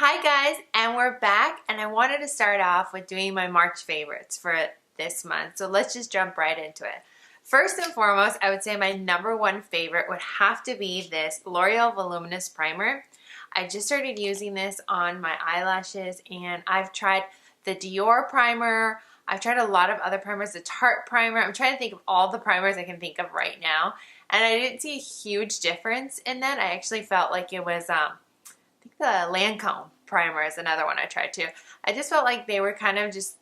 Hi guys, and we're back, and I wanted to start off with doing my March favorites for this month. So let's just jump right into it. First and foremost, I would say my number one favorite would have to be this L'Oreal Voluminous Primer. I just started using this on my eyelashes, and I've tried the Dior primer. I've tried a lot of other primers, the Tarte primer. I'm trying to think of all the primers I can think of right now, and I didn't see a huge difference in that. I actually felt like it was I think the Lancome primer is another one I tried too. I just felt like they were kind of just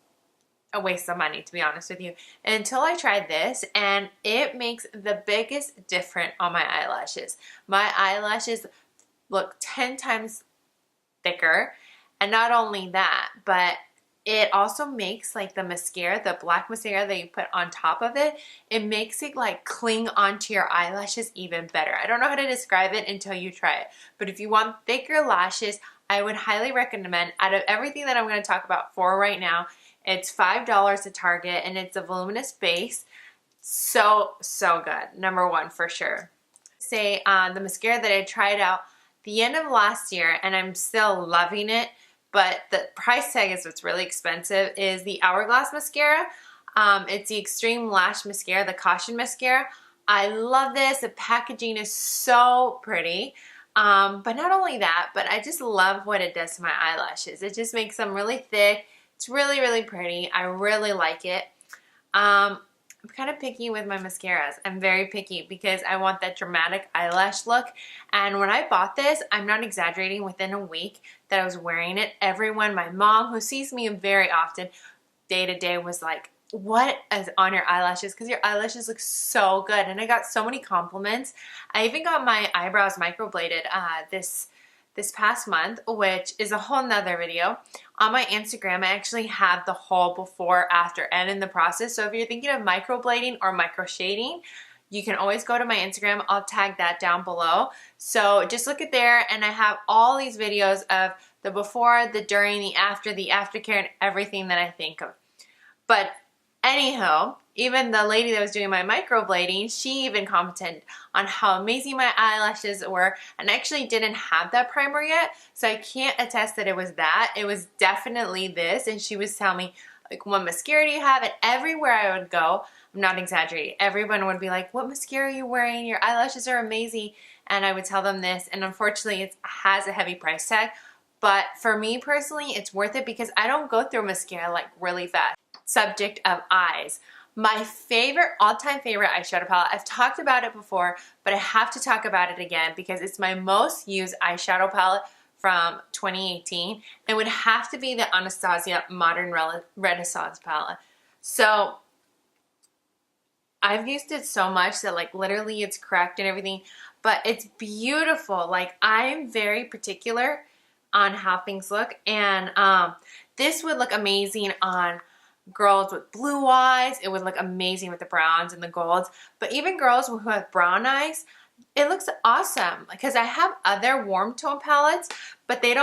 a waste of money, to be honest with you, until I tried this, and it makes the biggest difference on my eyelashes. My eyelashes look 10 times thicker, and not only that, but it also makes like the mascara, the black mascara that you put on top of it, it makes it like cling onto your eyelashes even better. I don't know how to describe it until you try it, but if you want thicker lashes, I would highly recommend, out of everything that I'm going to talk about for right now, it's $5 at Target, and it's a voluminous base. So good. Number one for sure. Say the mascara that I tried out the end of last year, and I'm still loving it, but the price tag is what's really expensive, is the Hourglass mascara. It's the Extreme Lash Mascara, the Caution Mascara. I love this. The packaging is so pretty. But not only that, but I just love what it does to my eyelashes. It just makes them really thick. It's really, really pretty. I really like it. I'm kind of picky with my mascaras. I'm very picky because I want that dramatic eyelash look. And when I bought this, I'm not exaggerating, within a week that I was wearing it, everyone, my mom, who sees me very often, day to day, was like, what is on your eyelashes? Because your eyelashes look so good. And I got so many compliments. I even got my eyebrows microbladed this past month, which is a whole nother video. On my Instagram, I actually have the whole before, after, and in the process. So if you're thinking of microblading or micro shading, you can always go to my Instagram. I'll tag that down below. So just look at there, and I have all these videos of the before, the during, the aftercare, and everything that I think of. But anyhow, even the lady that was doing my microblading, she even commented on how amazing my eyelashes were, and I actually didn't have that primer yet, so I can't attest that it was that. It was definitely this, and she was telling me, like, what mascara do you have? And everywhere I would go, I'm not exaggerating, everyone would be like, what mascara are you wearing? Your eyelashes are amazing. And I would tell them this, and unfortunately it has a heavy price tag, but for me personally, it's worth it because I don't go through mascara like really fast. Subject of eyes. My favorite, all-time favorite eyeshadow palette, I've talked about it before, but I have to talk about it again because it's my most used eyeshadow palette from 2018. It would have to be the Anastasia Modern Renaissance palette. So I've used it so much that like literally it's cracked and everything, but it's beautiful. Like, I'm very particular on how things look, and this would look amazing on girls with blue eyes. It would look amazing with the browns and the golds, but even girls who have brown eyes, it looks awesome. Because I have other warm tone palettes, but they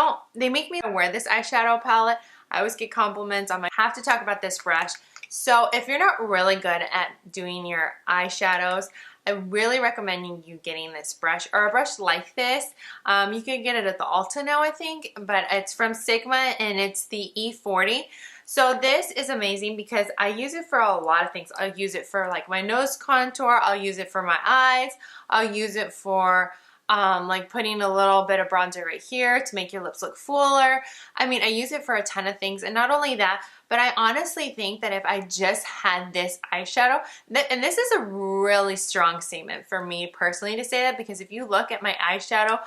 make me wear this eyeshadow palette. I always get compliments on my, I have to talk about this brush. So if you're not really good at doing your eyeshadows, I really recommend you getting this brush, or a brush like this. You can get it at the Ulta now, I think, but it's from Sigma, and it's the E40. So this is amazing because I use it for a lot of things. I'll use it for like my nose contour. I'll use it for my eyes. I'll use it for like putting a little bit of bronzer right here to make your lips look fuller. I mean, I use it for a ton of things. And not only that, but I honestly think that if I just had this eyeshadow, and this is a really strong statement for me personally to say that, because if you look at my eyeshadow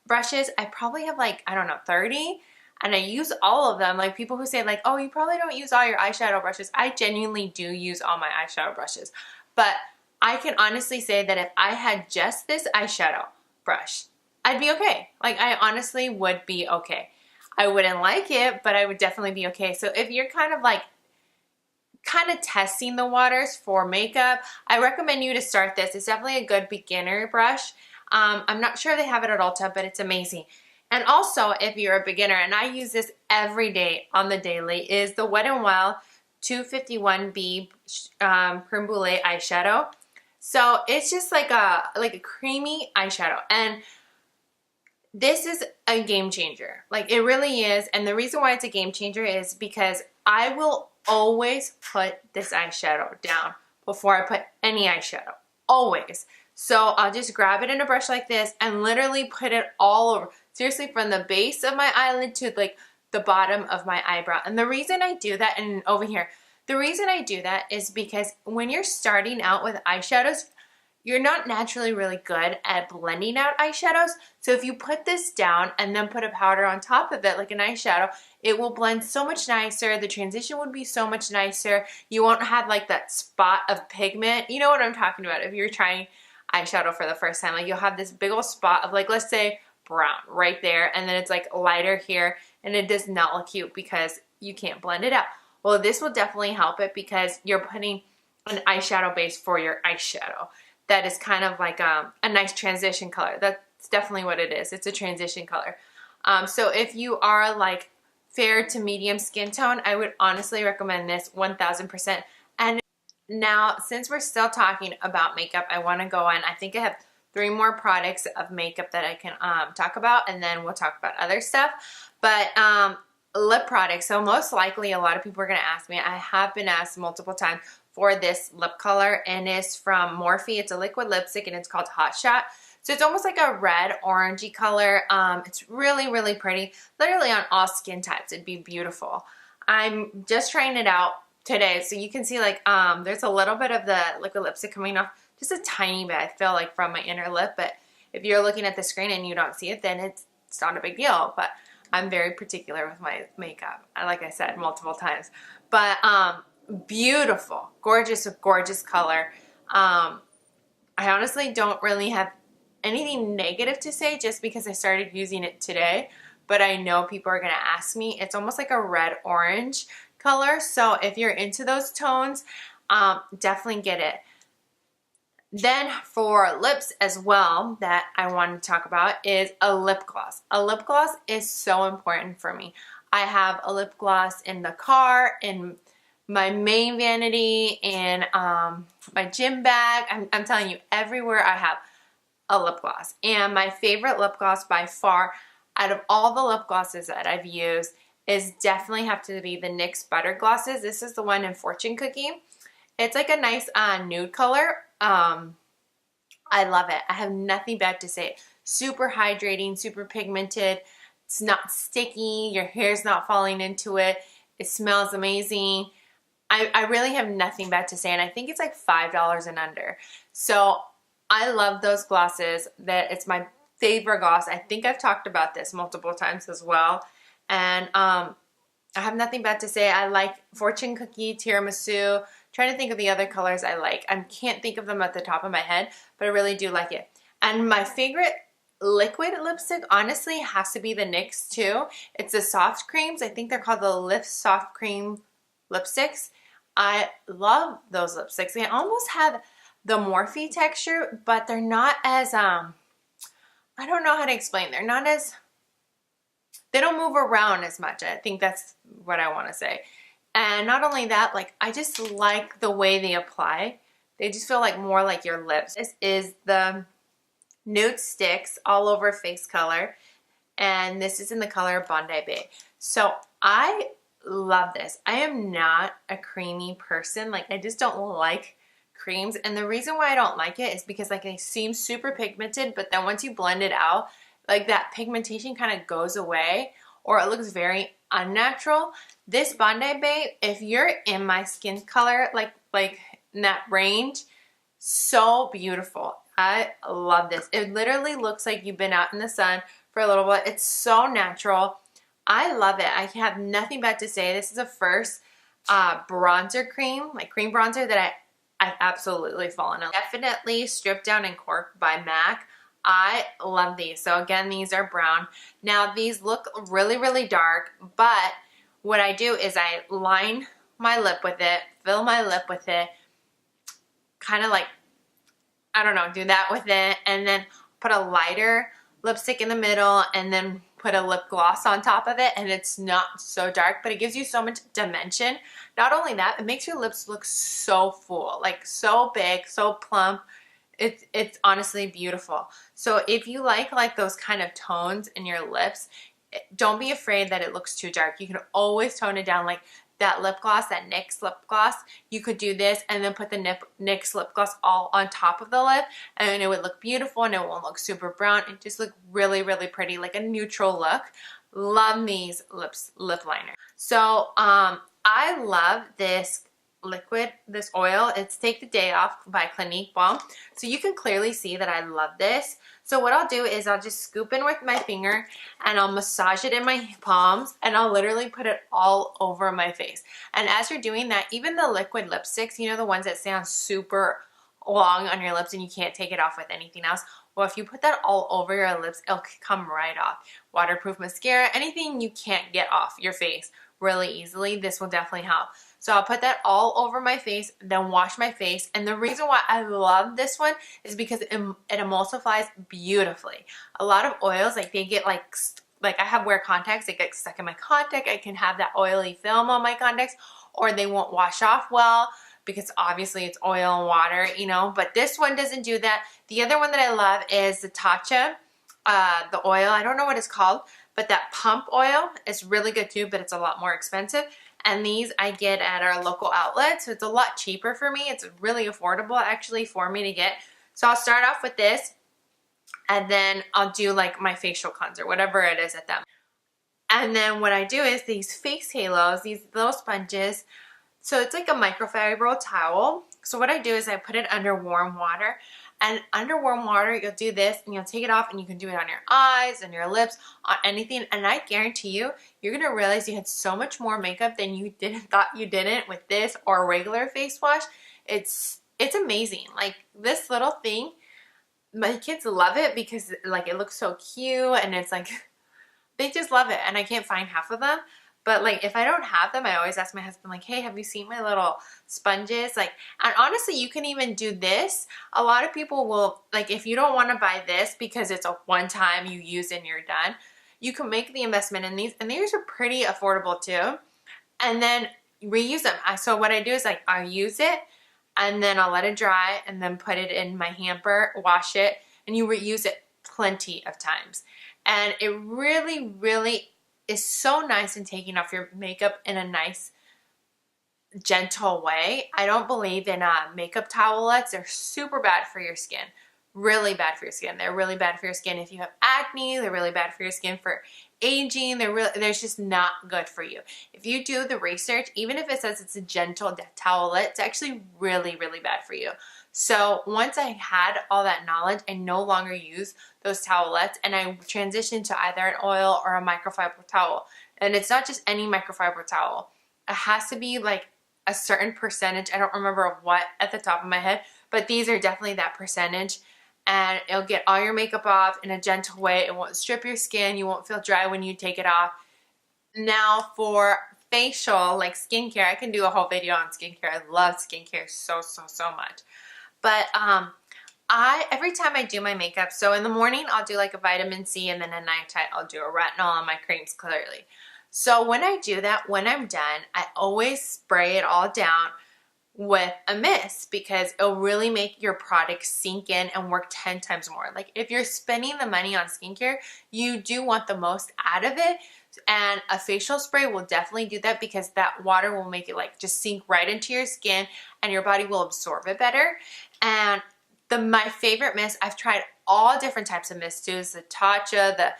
brushes, I probably have like, I don't know, 30. And I use all of them. Like, people who say like, oh, you probably don't use all your eyeshadow brushes. I genuinely do use all my eyeshadow brushes. But I can honestly say that if I had just this eyeshadow brush, I'd be okay. Like, I honestly would be okay. I wouldn't like it, but I would definitely be okay. So if you're kind of testing the waters for makeup, I recommend you to start this. It's definitely a good beginner brush. I'm not sure they have it at Ulta, but it's amazing. And also, if you're a beginner, and I use this every day on the daily, is the Wet n Wild 251B Creme Brulee eyeshadow. So it's just like a creamy eyeshadow, and This is a game changer. Like, it really is. And the reason why it's a game changer is because I will always put this eyeshadow down before I put any eyeshadow. Always. So I'll just grab it in a brush like this and literally put it all over. Seriously, from the base of my eyelid to like the bottom of my eyebrow. And the reason I do that, and over here, the reason I do that is because when you're starting out with eyeshadows, you're not naturally really good at blending out eyeshadows. So if you put this down and then put a powder on top of it, like an eyeshadow, it will blend so much nicer. The transition would be so much nicer. You won't have like that spot of pigment. You know what I'm talking about. If you're trying eyeshadow for the first time, like you'll have this big old spot of like, let's say brown right there. And then it's like lighter here and it does not look cute because you can't blend it out. Well, this will definitely help it because you're putting an eyeshadow base for your eyeshadow. That is kind of like a nice transition color. That's definitely what it is. It's a transition color. So if you are like fair to medium skin tone, I would honestly recommend this 1000%. And now, since we're still talking about makeup, I want to go on. I think I have 3 more products of makeup that I can talk about, and then we'll talk about other stuff. But lip products. So most likely a lot of people are going to ask me. I have been asked multiple times for this lip color, and it's from Morphe. It's a liquid lipstick and it's called Hot Shot. So it's almost like a red orangey color. It's really, really pretty. Literally on all skin types. It'd be beautiful. I'm just trying it out today. So you can see like there's a little bit of the liquid lipstick coming off. Just a tiny bit, I feel like, from my inner lip. But if you're looking at the screen and you don't see it, then it's not a big deal. But I'm very particular with my makeup. Like I said multiple times. But beautiful, gorgeous, gorgeous color. I honestly don't really have anything negative to say just because I started using it today, but I know people are going to ask me. It's almost like a red orange color, so if you're into those tones, definitely get it. Then for lips as well that I want to talk about is a lip gloss. A lip gloss is so important for me. I have a lip gloss in the car, in my main vanity, in my gym bag. I'm telling you, everywhere I have a lip gloss. And my favorite lip gloss by far out of all the lip glosses that I've used is definitely have to be the NYX Butter Glosses. This is the one in Fortune Cookie. It's like a nice nude color. I love it. I have nothing bad to say. Super hydrating, super pigmented. It's not sticky. Your hair's not falling into it. It smells amazing. I really have nothing bad to say, and I think it's like $5 and under. So I love those glosses. That it's my favorite gloss. I think I've talked about this multiple times as well. And I have nothing bad to say. I like Fortune Cookie, Tiramisu. Trying to think of the other colors I like. I can't think of them at the top of my head, but I really do like it. And my favorite liquid lipstick honestly has to be the NYX too. It's the soft creams. I think they're called the Lift Soft Cream lipsticks. I love those lipsticks. They almost have the Morphe texture, but they're not as I don't know how to explain. They're not as, they don't move around as much. I think that's what I want to say. And not only that, like, I just like the way they apply. They just feel like more like your lips. This is the Nude Sticks All Over Face color, and this is in the color Bondi Bay. So I love this. I am not a creamy person. Like, I just don't like creams, and the reason why I don't like it is because like they seem super pigmented, but then once you blend it out, like that pigmentation kind of goes away, or it looks very unnatural. This Bondi Bay, if you're in my skin color, like in that range, so beautiful. I love this. It literally looks like you've been out in the sun for a little bit. It's so natural. I love it. I have nothing bad to say. This is a first bronzer cream, like cream bronzer that I've absolutely fallen in love. Definitely Stripped Down and Cork by MAC. I love these. So again, these are brown. Now these look really, really dark, but what I do is I line my lip with it, fill my lip with it, kind of like, I don't know, do that with it, and then put a lighter lipstick in the middle, and then put a lip gloss on top of it, and it's not so dark, but it gives you so much dimension. Not only that, it makes your lips look so full, like so big, so plump. It's honestly beautiful. So if you like those kind of tones in your lips, don't be afraid that it looks too dark. You can always tone it down, like that lip gloss, that NYX lip gloss. You could do this and then put the NYX lip gloss all on top of the lip, and it would look beautiful and it won't look super brown. It just look really, really pretty, like a neutral look. Love these lip liner. So I love this liquid, this oil. It's Take the Day Off by Clinique Balm. So you can clearly see that I love this. So what I'll do is I'll just scoop in with my finger and I'll massage it in my palms, and I'll literally put it all over my face. And as you're doing that, even the liquid lipsticks, you know, the ones that stay on super long on your lips and you can't take it off with anything else, well, if you put that all over your lips, it'll come right off. Waterproof mascara, anything you can't get off your face really easily, this will definitely help. So I'll put that all over my face, then wash my face. And the reason why I love this one is because it emulsifies beautifully. A lot of oils, like they get like I have wear contacts, they get stuck in my contact. I can have that oily film on my contacts, or they won't wash off well because obviously it's oil and water, you know, but this one doesn't do that. The other one that I love is the Tatcha, the oil. I don't know what it's called, but that pump oil is really good too, but it's a lot more expensive. And these I get at our local outlet, so it's a lot cheaper for me. It's really affordable actually for me to get. So I'll start off with this, and then I'll do like my facial cleanser, whatever it is at them. And then what I do is these face halos, these little sponges. So it's like a microfiber towel. So what I do is I put it under warm water. And under warm water, you'll do this and you'll take it off, and you can do it on your eyes and your lips, on anything. And I guarantee you, you're going to realize you had so much more makeup than you thought you didn't with this or a regular face wash. It's amazing. Like this little thing, my kids love it because like it looks so cute, and it's like, they just love it. And I can't find half of them. But like if I don't have them, I always ask my husband like, hey, have you seen my little sponges? Like, and honestly, you can even do this. A lot of people will, like if you don't want to buy this because it's a one time you use and you're done, you can make the investment in these, and these are pretty affordable too. And then reuse them. So what I do is like I use it and then I'll let it dry and then put it in my hamper, wash it, and you reuse it plenty of times. And it really, really is so nice in taking off your makeup in a nice, gentle way. I don't believe in makeup towelettes. They're super bad for your skin. Really bad for your skin. They're really bad for your skin if you have acne. They're really bad for your skin for aging. They're just not good for you. If you do the research, even if it says it's a gentle towelette, it's actually really, really bad for you. So once I had all that knowledge, I no longer use those towelettes, and I transitioned to either an oil or a microfiber towel. And it's not just any microfiber towel. It has to be like a certain percentage. I don't remember what at the top of my head, but these are definitely that percentage. And it'll get all your makeup off in a gentle way. It won't strip your skin. You won't feel dry when you take it off. Now for facial, like skincare, I can do a whole video on skincare. I love skincare so, so, so much. But every time I do my makeup, so in the morning I'll do like a vitamin C, and then at nighttime I'll do a retinol on my creams clearly. So when I do that, when I'm done, I always spray it all down with a mist, because it'll really make your product sink in and work 10 times more. Like if you're spending the money on skincare, you do want the most out of it. And a facial spray will definitely do that, because that water will make it like just sink right into your skin and your body will absorb it better. And my favorite mist, I've tried all different types of mists too. It's the Tatcha,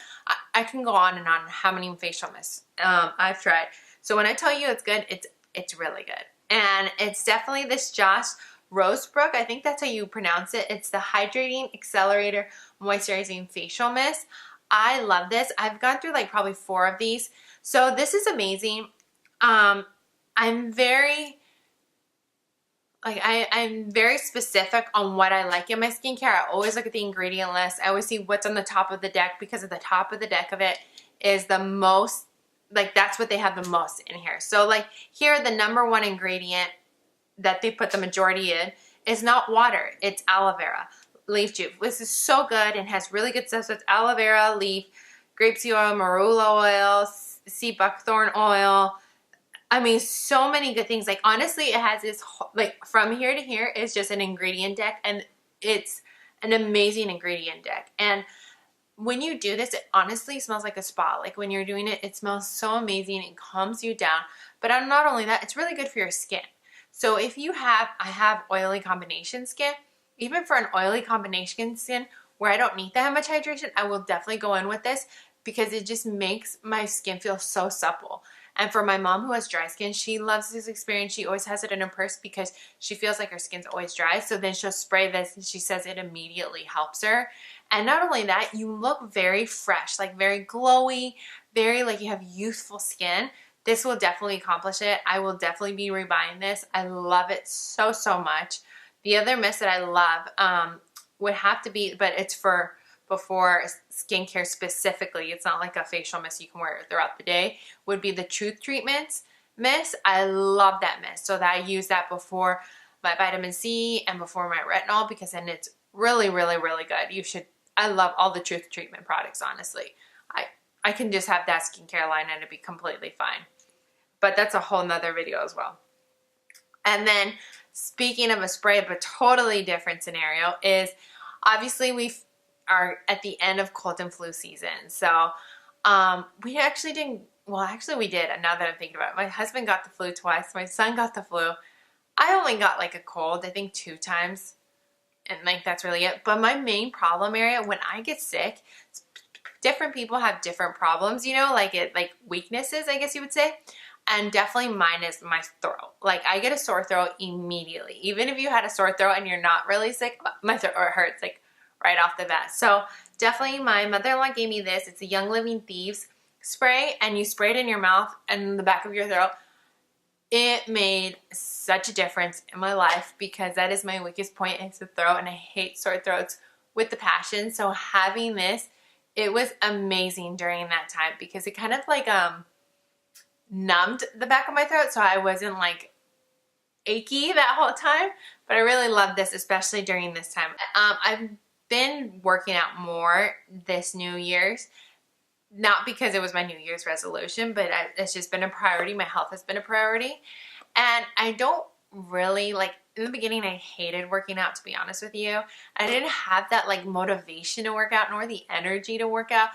I can go on and on how many facial mists I've tried. So when I tell you it's good, it's really good. And it's definitely this Josh Rosebrook, I think that's how you pronounce it. It's the Hydrating Accelerator Moisturizing Facial Mist. I love this. I've gone through like probably 4 of these. So this is amazing. I'm very specific on what I like in my skincare. I always look at the ingredient list. I always see what's on the top of the deck, because at the top of the deck of it is the most, like that's what they have the most in here. So like here, the number 1 ingredient that they put the majority in is not water. It's aloe vera leaf juice. This is so good and has really good stuff. So it's aloe vera, leaf, grapeseed oil, marula oil, sea buckthorn oil. I mean, so many good things. Like honestly, it has this, like from here to here is just an ingredient deck, and it's an amazing ingredient deck. And when you do this, it honestly smells like a spa. Like when you're doing it, it smells so amazing. It calms you down. But not only that, it's really good for your skin. So if you have, I have oily combination skin, even for an oily combination skin where I don't need that much hydration, I will definitely go in with this because it just makes my skin feel so supple. And for my mom who has dry skin, she loves this experience. She always has it in her purse because she feels like her skin's always dry. So then she'll spray this and she says it immediately helps her. And not only that, you look very fresh, like very glowy, very like you have youthful skin. This will definitely accomplish it. I will definitely be rebuying this. I love it so, so much. The other mist that I love would have to be, but it's for before skincare specifically, it's not like a facial mist you can wear throughout the day, would be the Truth Treatments mist. I love that mist. So that I use that before my vitamin C and before my retinol because then it's really, really, really good. You should, I love all the Truth Treatment products, honestly. I can just have that skincare line and it'd be completely fine. But that's a whole nother video as well. And then speaking of a spray, but totally different scenario is obviously we are at the end of cold and flu season. So we actually didn't, well actually we did, now that I'm thinking about it. My husband got the flu twice, my son got the flu. I only got like a cold, I think 2 times. And like that's really it. But my main problem area when I get sick, different people have different problems, you know, like weaknesses, I guess you would say. And definitely mine is my throat. Like I get a sore throat immediately. Even if you had a sore throat and you're not really sick, my throat hurts like right off the bat. So definitely my mother-in-law gave me this. It's a Young Living Thieves spray and you spray it in your mouth and the back of your throat. It made such a difference in my life because that is my weakest point is the throat and I hate sore throats with the passion. So having this, it was amazing during that time because it kind of like numbed the back of my throat so I wasn't like achy that whole time. But I really love this, especially during this time. I've been working out more this New Year's. Not because it was my New Year's resolution, but it's just been a priority. My health has been a priority. And I don't really, like, in the beginning, I hated working out, to be honest with you. I didn't have that, like, motivation to work out, nor the energy to work out.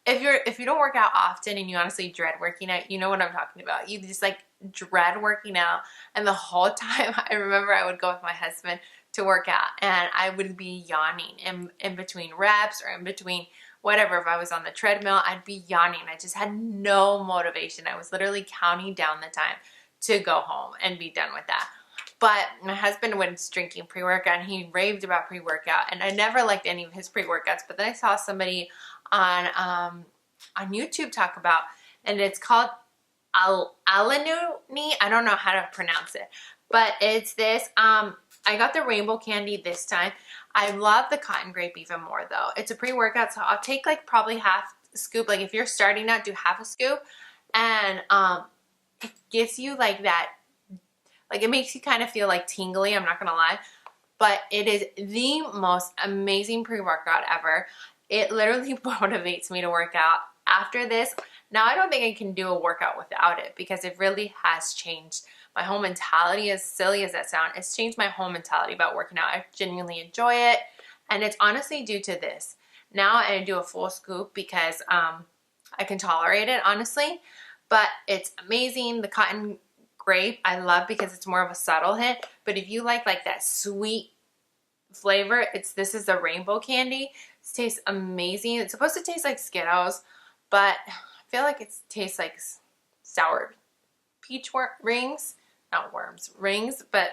If you don't work out often and you honestly dread working out, you know what I'm talking about. You just, like, dread working out. And the whole time, I remember I would go with my husband to work out. And I would be yawning in between reps or in between whatever. If I was on the treadmill, I'd be yawning. I just had no motivation. I was literally counting down the time to go home and be done with that. But my husband was drinking pre-workout and he raved about pre-workout and I never liked any of his pre-workouts. But then I saw somebody on YouTube talk about, and it's called Alaninu. I don't know how to pronounce it, but it's this. I got the rainbow candy this time. I love the cotton grape even more though. It's a pre-workout, so I'll take like probably half a scoop. Like if you're starting out, do half a scoop. And it gives you like that, like it makes you kind of feel like tingly, I'm not gonna lie. But it is the most amazing pre-workout ever. It literally motivates me to work out. After this, now I don't think I can do a workout without it because it really has changed my whole mentality. As silly as that sounds, it's changed my whole mentality about working out. I genuinely enjoy it. And it's honestly due to this. Now I do a full scoop because I can tolerate it, honestly. But it's amazing. The cotton grape, I love because it's more of a subtle hit. But if you like that sweet flavor, this is the rainbow candy. It tastes amazing. It's supposed to taste like Skittles, but I feel like it tastes like sour peach rings. Not worms, rings, but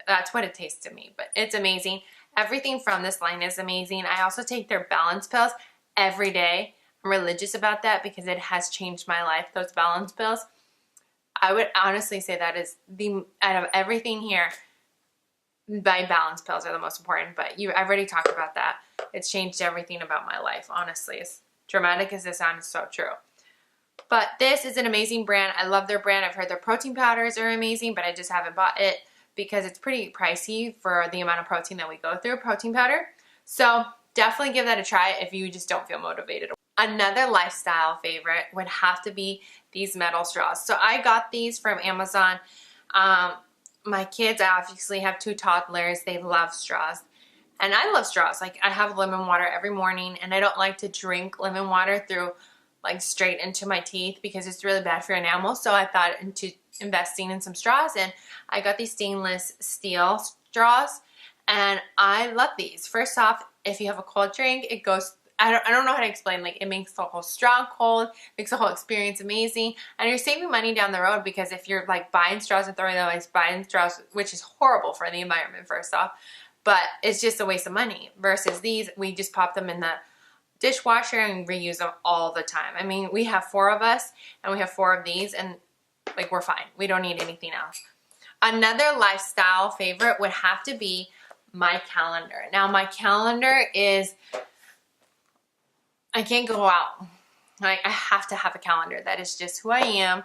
that's what it tastes to me. But it's amazing. Everything from this line is amazing. I also take their balance pills every day. I'm religious about that because it has changed my life, those balance pills. I would honestly say that is out of everything here, my balance pills are the most important, but I've already talked about that. It's changed everything about my life, honestly. As dramatic as this sounds, it's so true. But this is an amazing brand. I love their brand. I've heard their protein powders are amazing, but I just haven't bought it because it's pretty pricey for the amount of protein that we go through, protein powder. So definitely give that a try if you just don't feel motivated. Another lifestyle favorite would have to be these metal straws. So I got these from Amazon. My kids, I obviously have 2 toddlers. They love straws. And I love straws. Like, I have lemon water every morning, and I don't like to drink lemon water through like straight into my teeth because it's really bad for your enamel. So I thought into investing in some straws, and I got these stainless steel straws, and I love these. First off, if you have a cold drink, it goes, I don't know how to explain, like it makes the whole straw cold, makes the whole experience amazing, and you're saving money down the road because if you're like buying straws and throwing them away, buying straws, which is horrible for the environment first off, but it's just a waste of money. Versus these, we just pop them in the dishwasher and reuse them all the time. I mean, we have 4 of us and we have 4 of these, and like we're fine. We don't need anything else. Another lifestyle favorite would have to be my calendar. Now my calendar is, I can't go out. Like, I have to have a calendar. That is just who I am,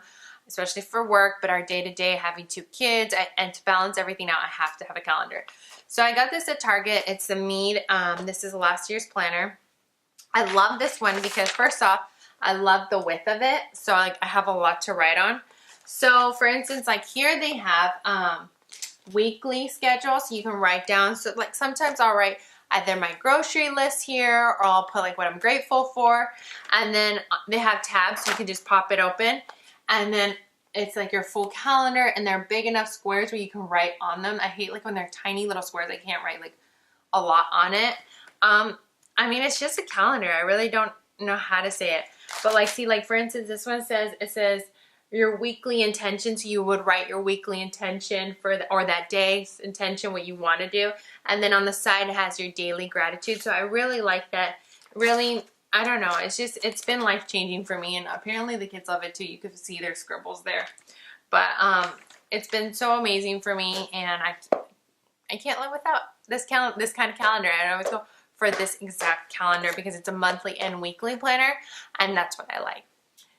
especially for work, but our day-to-day, having 2 kids, and to balance everything out, I have to have a calendar. So I got this at Target. It's the Mead. This is last year's planner. I love this one because first off, I love the width of it. So like I have a lot to write on. So for instance, like here they have weekly schedule, so you can write down. So like sometimes I'll write either my grocery list here, or I'll put like what I'm grateful for. And then they have tabs, so you can just pop it open. And then it's like your full calendar, and they're big enough squares where you can write on them. I hate like when they're tiny little squares, I can't write like a lot on it. I mean, it's just a calendar. I really don't know how to say it. But like, see, like for instance, this one says, it says your weekly intention. So you would write your weekly intention for the, or that day's intention, what you want to do. And then on the side, it has your daily gratitude. So I really like that. Really, I don't know. It's just, it's been life-changing for me. And apparently the kids love it too. You could see their scribbles there. But it's been so amazing for me. And I can't live without this kind of calendar. I always go for this exact calendar because it's a monthly and weekly planner, and that's what I like.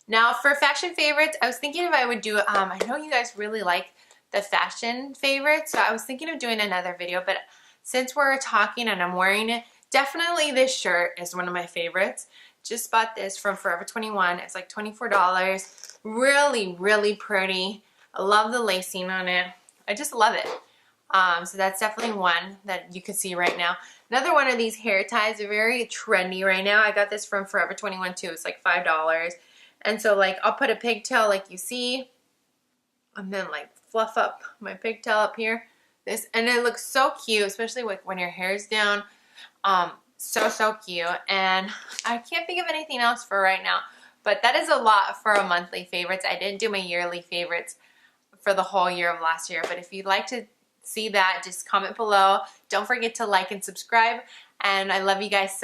Now for fashion favorites, I was thinking if I would do, I know you guys really like the fashion favorites, so I was thinking of doing another video, but since we're talking and I'm wearing it, definitely this shirt is one of my favorites. Just bought this from Forever 21. It's like $24. Really, really pretty. I love the lacing on it. I just love it. So that's definitely one that you can see right now. Another one of these hair ties are very trendy right now. I got this from Forever 21 too. It's like $5. And so like I'll put a pigtail like you see, and then like fluff up my pigtail up here. This, and it looks so cute, especially like when your hair's down. So cute. And I can't think of anything else for right now. But that is a lot for a monthly favorites. I didn't do my yearly favorites for the whole year of last year. But if you'd like to see that, just comment below. Don't forget to like and subscribe. And I love you guys so